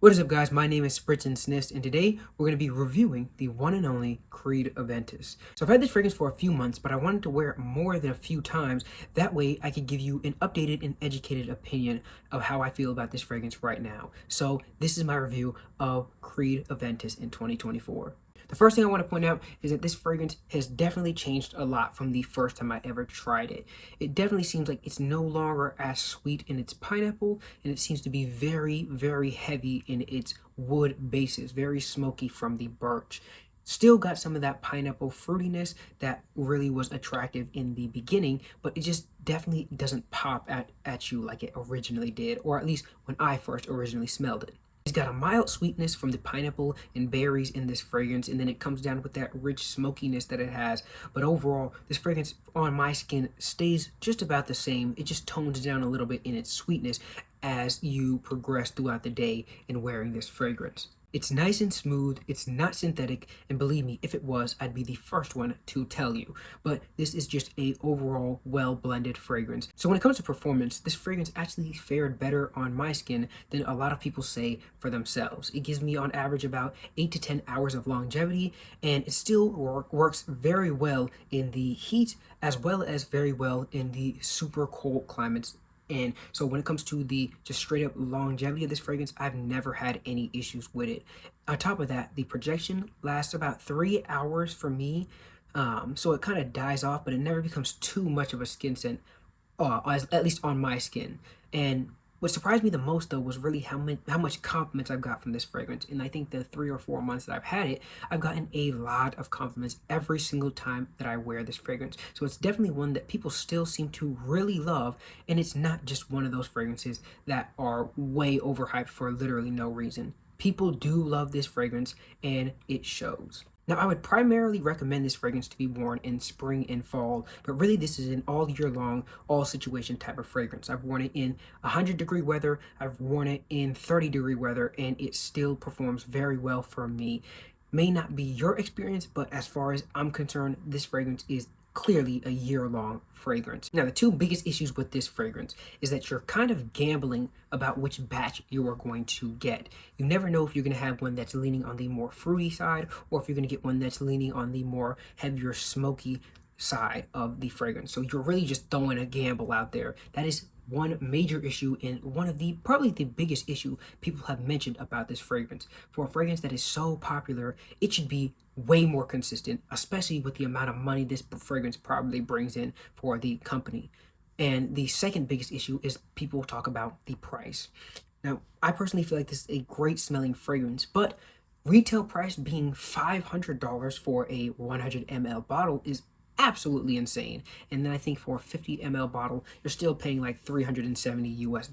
What is up, guys? My name is Sprits'N, and today we're going to be reviewing the one and only Creed AVENTUS. So I've had this fragrance for a few months, but I wanted to wear it more than a few times. That way I could give you an updated and educated opinion of how I feel about this fragrance right now. So this is my review of Creed AVENTUS in 2024. The first thing I want to point out is that this fragrance has definitely changed a lot from the first time I ever tried it. It definitely seems like it's no longer as sweet in its pineapple, and it seems to be very, very heavy in its wood bases, very smoky from the birch. Still got some of that pineapple fruitiness that really was attractive in the beginning, but it just definitely doesn't pop at you like it originally did, or at least when I first originally smelled it. It's got a mild sweetness from the pineapple and berries in this fragrance, and then it comes down with that rich smokiness that it has. But overall, this fragrance on my skin stays just about the same. It just tones down a little bit in its sweetness as you progress throughout the day in wearing this fragrance. It's nice and smooth, it's not synthetic, and believe me, if it was, I'd be the first one to tell you. But this is just a overall well-blended fragrance. So when it comes to performance, this fragrance actually fared better on my skin than a lot of people say for themselves. It gives me on average about 8 to 10 hours of longevity, and it still works very well in the heat as well as very well in the super cold climates. And so when it comes to the just straight up longevity of this fragrance, I've never had any issues with it. On top of that, the projection lasts about 3 hours for me. So it kind of dies off, but it never becomes too much of a skin scent, at least on my skin. And what surprised me the most, though, was really how much compliments I've got from this fragrance. And I think the 3 or 4 months that I've had it, I've gotten a lot of compliments every single time that I wear this fragrance. So it's definitely one that people still seem to really love. And it's not just one of those fragrances that are way overhyped for literally no reason. People do love this fragrance, and it shows. Now, I would primarily recommend this fragrance to be worn in spring and fall, but really this is an all year long, all situation type of fragrance. I've worn it in 100-degree weather, I've worn it in 30-degree weather, and it still performs very well for me. May not be your experience, but as far as I'm concerned, this fragrance is clearly a year-long fragrance. Now, the two biggest issues with this fragrance is that you're kind of gambling about which batch you are going to get. You never know if you're going to have one that's leaning on the more fruity side, or if you're going to get one that's leaning on the more heavier smoky side of the fragrance. So you're really just throwing a gamble out there. That is one major issue, and one of the probably the biggest issue people have mentioned about this fragrance. For a fragrance that is so popular, it should be way more consistent, especially with the amount of money this fragrance probably brings in for the company. And the second biggest issue is people talk about the price. Now, I personally feel like this is a great smelling fragrance, but retail price being $500 for a 100 ml bottle is absolutely insane. And then I think for a 50 ml bottle, you're still paying like $370 US.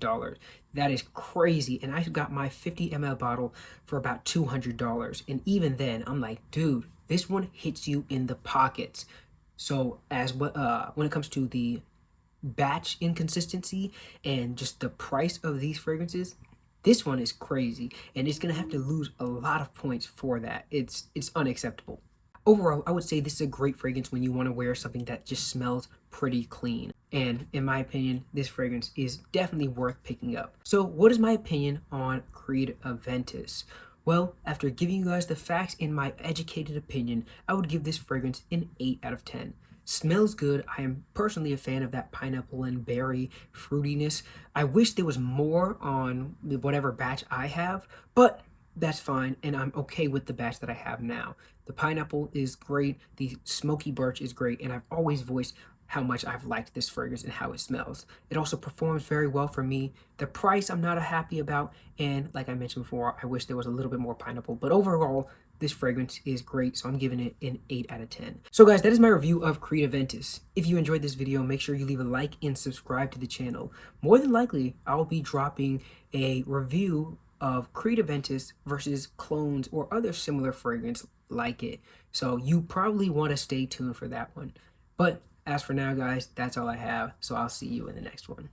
That is crazy. And I got my 50 ml bottle for about $200. And even then, I'm like, dude, this one hits you in the pockets. So when it comes to the batch inconsistency and just the price of these fragrances, this one is crazy, and it's gonna have to lose a lot of points for that. It's unacceptable. Overall, I would say this is a great fragrance when you want to wear something that just smells pretty clean. And in my opinion, this fragrance is definitely worth picking up. So what is my opinion on Creed AVENTUS? Well, after giving you guys the facts in my educated opinion, I would give this fragrance an 8 out of 10. Smells good. I am personally a fan of that pineapple and berry fruitiness. I wish there was more on whatever batch I have, but that's fine, and I'm okay with the batch that I have now. The pineapple is great, the smoky birch is great, and I've always voiced how much I've liked this fragrance and how it smells. It also performs very well for me. The price I'm not happy about, and like I mentioned before, I wish there was a little bit more pineapple, but overall, this fragrance is great, so I'm giving it an 8 out of 10. So guys, that is my review of Creed AVENTUS. If you enjoyed this video, make sure you leave a like and subscribe to the channel. More than likely, I'll be dropping a review of Creed AVENTUS versus clones or other similar fragrance like it. So you probably want to stay tuned for that one. But as for now, guys, that's all I have. So I'll see you in the next one.